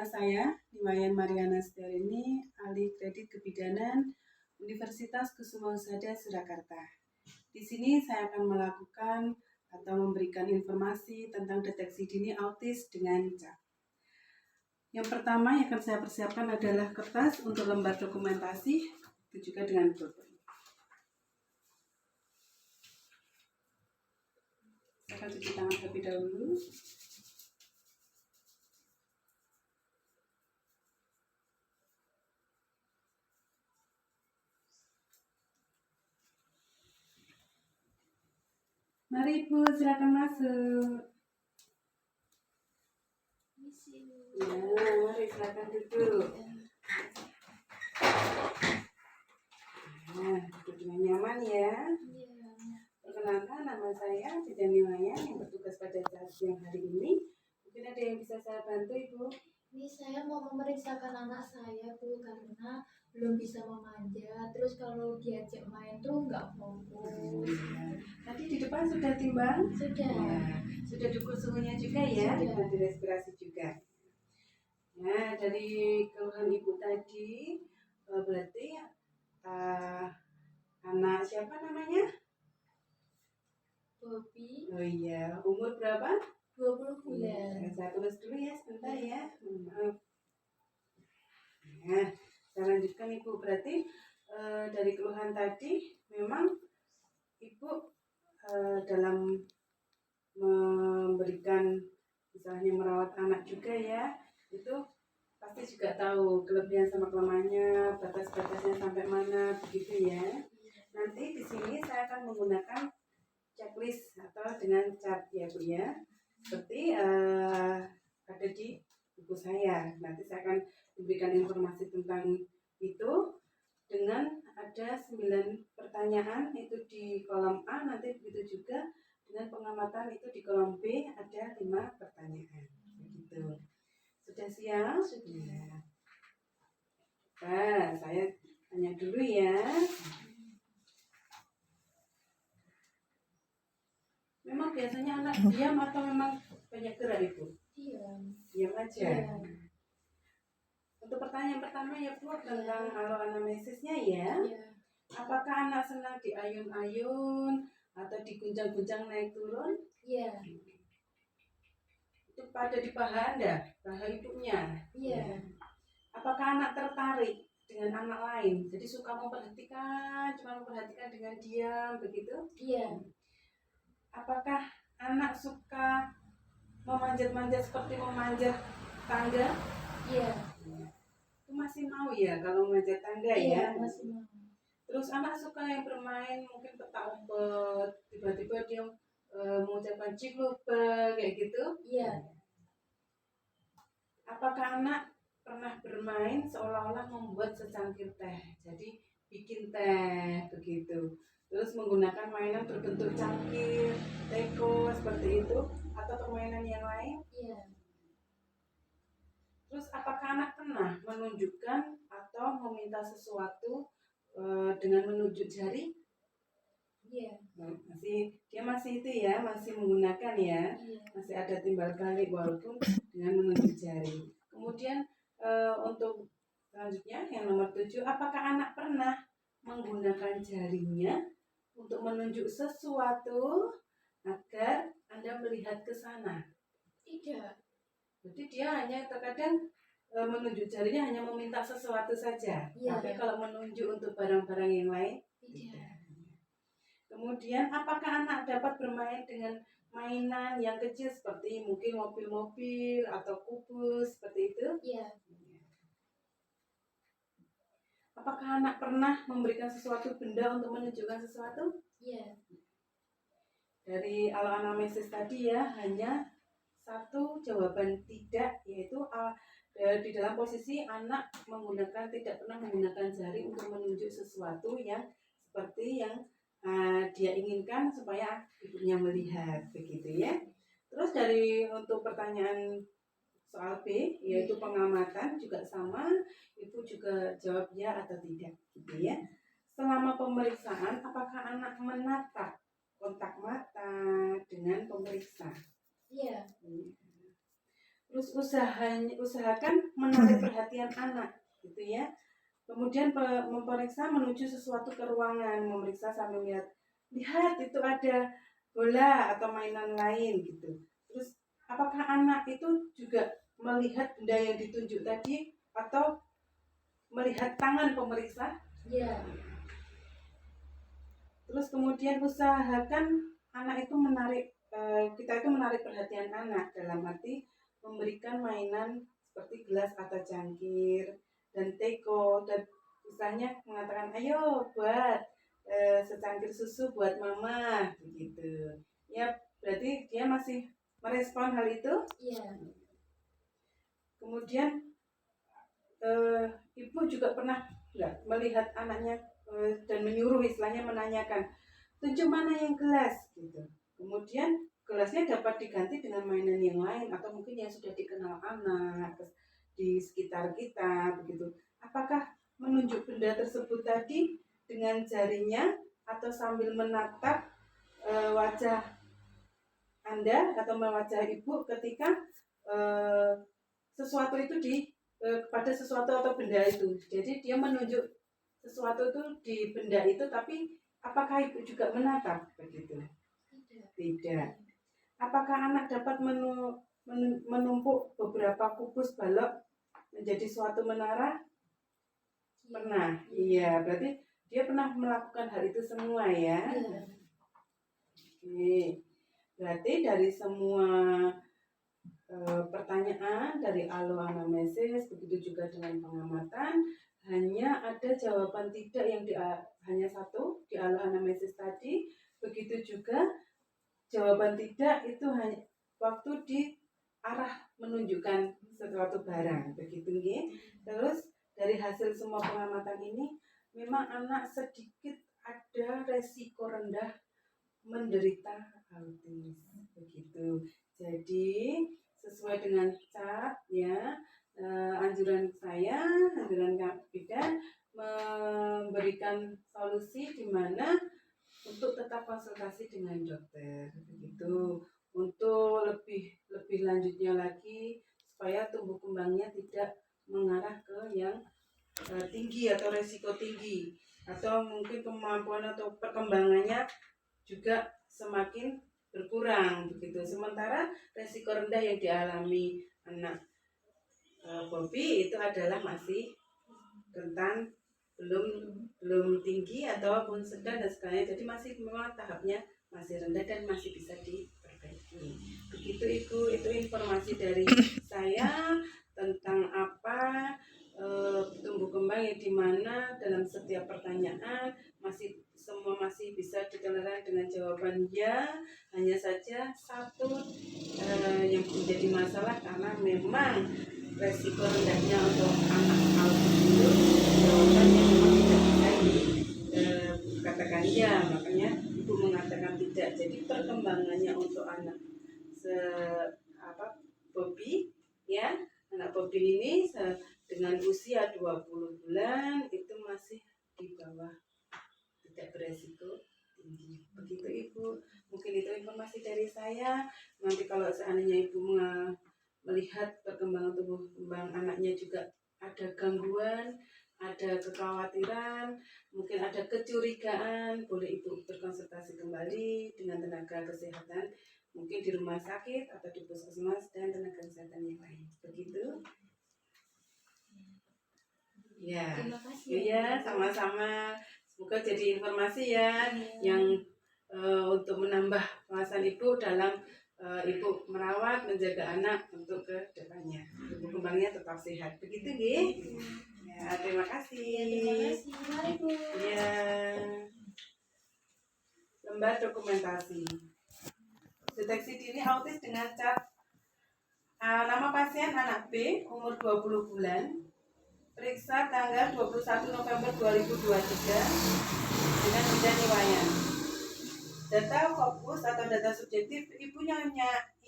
saya, Niwayan Mariana Setiarini, ahli kredit kebidanan Universitas Kusuma Husada Surakarta. Di sini saya akan melakukan atau memberikan informasi tentang deteksi dini autis dengan CAP. Yang pertama yang akan saya persiapkan adalah kertas untuk lembar dokumentasi, itu juga dengan pulpen. Saya akan cuci tangan terlebih dahulu. Mari Ibu, silakan masuk. Ya, mari silakan duduk. Nah, duduk dengan nyaman ya. Perkenalkan, nama saya Bidan Niwayan yang bertugas pada saat siang hari ini. Mungkin ada yang bisa saya bantu, Ibu? Ini saya mau memeriksakan anak saya, Bu, karena belum bisa memanjat. Terus kalau diajak main tuh nggak fokus. Tadi di depan sudah timbang? Sudah. Ya. Sudah diukur suhunya juga ya? Sudah. Dan respirasi juga. Nah, dari keluhan Ibu tadi, berarti anak siapa namanya? Bobby. Oh iya, umur berapa? 20 bulan. Saya tulis dulu ya, sebentar ya. Maaf. Nah, saya lanjutkan Ibu. Berarti dari keluhan tadi, memang Ibu dalam memberikan, misalnya merawat anak juga ya, itu pasti juga tahu kelebihan sama kelemahannya, batas-batasnya sampai mana, begitu ya. Nanti di sini saya akan menggunakan checklist atau dengan chart ya Bu ya, seperti ada di buku saya. Nanti saya akan memberikan informasi tentang itu dengan ada 9 pertanyaan itu di kolom A, nanti begitu juga dengan pengamatan itu di kolom B ada 5 pertanyaan. Begitu. Sudah siap? Sudah. Nah, saya tanya dulu ya. Memang biasanya anak diam atau memang banyak gerak Ibu? Diam. Diam aja. Diam. Untuk pertanyaan pertama ya Bu, tentang aloanamnesisnya ya. Apakah anak senang diayun-ayun atau diguncang-guncang naik turun? Iya. Itu pada di paha Anda, paha ibunya? Iya. Apakah anak tertarik dengan anak lain? Jadi suka memperhatikan, cuma memperhatikan dengan diam begitu? Iya. Apakah anak suka memanjat-manjat seperti memanjat tangga? Iya. Itu masih mau ya kalau memanjat tangga ya? Iya, masih mau. Terus anak suka yang bermain mungkin petak umpet, tiba-tiba dia mengucapkan ciklupa kayak gitu? Iya. Apakah anak pernah bermain seolah-olah membuat secangkir teh, jadi bikin teh begitu, terus menggunakan mainan berbentuk cangkir, teko seperti itu, atau permainan yang lain? Iya. Terus apakah anak pernah menunjukkan atau meminta sesuatu dengan menunjuk jari? Iya. Dia masih itu ya, masih menggunakan ya, Iya. masih ada timbal balik walaupun dengan menunjuk jari. Kemudian untuk selanjutnya yang nomor 7, apakah anak pernah menggunakan jarinya untuk menunjuk sesuatu agar Anda melihat ke sana? Tidak. Jadi dia hanya terkadang menunjuk jarinya hanya meminta sesuatu saja, Iya. tapi kalau menunjuk untuk barang-barang yang lain Tidak. Kemudian apakah anak dapat bermain dengan mainan yang kecil seperti mungkin mobil-mobil atau kubus seperti itu? Iya. Apakah anak pernah memberikan sesuatu benda untuk menunjukkan sesuatu? Iya. Dari aloanamnesis tadi ya, hanya satu jawaban tidak, yaitu di dalam posisi anak tidak pernah menggunakan jari untuk menunjuk sesuatu yang seperti yang dia inginkan supaya ibunya melihat begitu ya. Terus untuk pertanyaan soal B, yaitu pengamatan juga sama, ibu juga jawab ya atau tidak gitu ya. Selama pemeriksaan, apakah anak menatap kontak mata dengan pemeriksa? Iya. Terus usahakan menarik perhatian anak, gitu ya. Kemudian memeriksa menuju sesuatu ke ruangan, memeriksa sambil lihat itu ada bola atau mainan lain gitu. Terus apakah anak itu juga melihat benda yang ditunjuk tadi atau melihat tangan pemeriksa? Iya. Terus kemudian usahakan anak itu kita itu menarik perhatian anak dalam arti memberikan mainan seperti gelas atau cangkir dan teko, dan misalnya mengatakan ayo buat secangkir susu buat mama begitu ya, berarti dia masih merespon hal itu. Iya. Kemudian ibu juga pernah nggak melihat anaknya dan menyuruh, istilahnya menanyakan tunjuk mana yang gelas gitu, kemudian gelasnya dapat diganti dengan mainan yang lain atau mungkin yang sudah dikenal anak di sekitar kita begitu. Apakah menunjuk benda tersebut tadi dengan jarinya atau sambil menatap wajah Anda atau wajah ibu ketika sesuatu itu pada sesuatu atau benda itu. Jadi dia menunjuk sesuatu itu di benda itu, tapi apakah ibu juga menatap begitu? Tidak. Apakah anak dapat menumpuk beberapa kubus balok menjadi suatu menara? Pernah. Iya, berarti dia pernah melakukan hal itu semua ya. Oke. Berarti dari semua pertanyaan dari aloanamnesis, begitu juga dengan pengamatan, hanya ada jawaban tidak yang hanya satu di aloanamnesis tadi. Begitu juga jawaban tidak itu hanya waktu di arah menunjukkan sesuatu barang, begitu nggih. Terus dari hasil semua pengamatan ini memang anak sedikit ada resiko rendah menderita autis begitu. Jadi sesuai dengan cat ya, anjuran Kak Bidan memberikan solusi di mana untuk tetap konsultasi dengan dokter begitu, untuk lebih lanjutnya lagi supaya tumbuh kembangnya tidak mengarah ke yang tinggi atau resiko tinggi, atau mungkin kemampuan atau perkembangannya juga semakin berkurang begitu. Sementara resiko rendah yang dialami anak Bobby itu adalah masih rentan, belum tinggi ataupun sedang dan sebagainya. Jadi masih memang tahapnya masih rendah dan masih bisa diperbaiki. Begitu itu informasi dari saya tentang apa tumbuh kembang, yang dimana dalam setiap pertanyaan semua masih bisa ditentukan dengan jawaban ya. Hanya saja satu yang menjadi masalah karena memang resiko rendahnya untuk anak autis itu jawaban yang memang tidak bisa dikatakan ya, makanya ibu mengatakan tidak. Jadi perkembangannya untuk anak Bobby ya, anak Bobby ini dengan usia 20 bulan itu masih di bawah tidak beresiko tinggi. Begitu Ibu. Mungkin itu informasi dari saya. Nanti kalau seandainya Ibu melihat perkembangan tumbuh kembang anaknya juga ada gangguan, ada kekhawatiran, mungkin ada kecurigaan, boleh Ibu berkonsultasi kembali dengan tenaga kesehatan, mungkin di rumah sakit atau di puskesmas dan tenaga kesehatan yang lain. Begitu. Ya, Terima kasih. iya, sama-sama. Semoga jadi informasi ya, yang untuk menambah wawasan Ibu dalam Ibu merawat, menjaga anak untuk ke depannya. Tumbuh kembangnya tetap sehat. Begitu, nggih? Ya, terima kasih. Terima kasih. Mari, Bu. Ya. Lembar dokumentasi. Deteksi dini autis dengan cat. Nama pasien anak B, umur 20 bulan. Periksa tanggal 21 November 2023 dengan bidang riwayat. Data fokus atau data subjektif, Ibu Nyai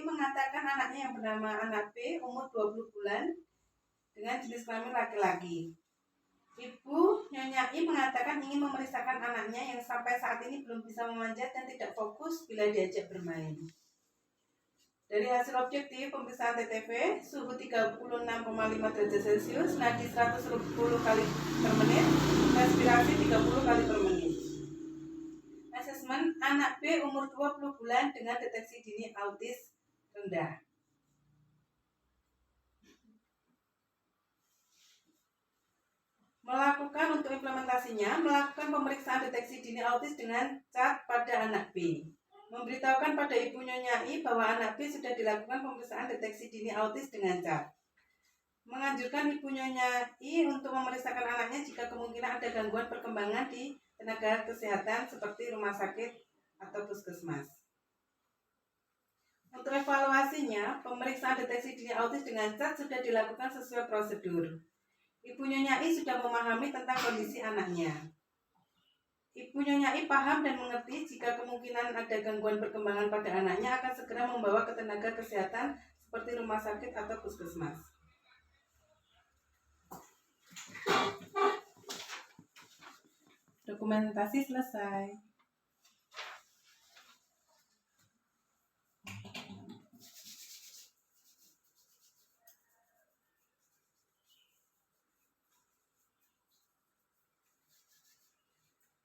mengatakan anaknya yang bernama anak B, umur 20 bulan dengan jenis kelamin laki-laki. Ibu Nyai mengatakan ingin memeriksakan anaknya yang sampai saat ini belum bisa memanjat dan tidak fokus bila diajak bermain. Dari hasil objektif pemeriksaan TTV, suhu 36,5 derajat Celcius, nadi 110 kali per menit, respirasi 30 kali per menit. Asesmen anak B umur 20 bulan dengan deteksi dini autis rendah. Melakukan untuk implementasinya, melakukan pemeriksaan deteksi dini autis dengan cat pada anak B. Memberitahukan pada ibu Nyonya I bahwa anak B sudah dilakukan pemeriksaan deteksi dini autis dengan cat. Menganjurkan ibu Nyonya I untuk memeriksakan anaknya jika kemungkinan ada gangguan perkembangan di tenaga kesehatan seperti rumah sakit atau puskesmas. Untuk evaluasinya, pemeriksaan deteksi dini autis dengan cat sudah dilakukan sesuai prosedur. Ibu Nyonya I sudah memahami tentang kondisi anaknya. Ibu Nyonya I paham dan mengerti jika kemungkinan ada gangguan perkembangan pada anaknya akan segera membawa ke tenaga kesehatan seperti rumah sakit atau puskesmas. Dokumentasi selesai.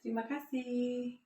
Terima kasih.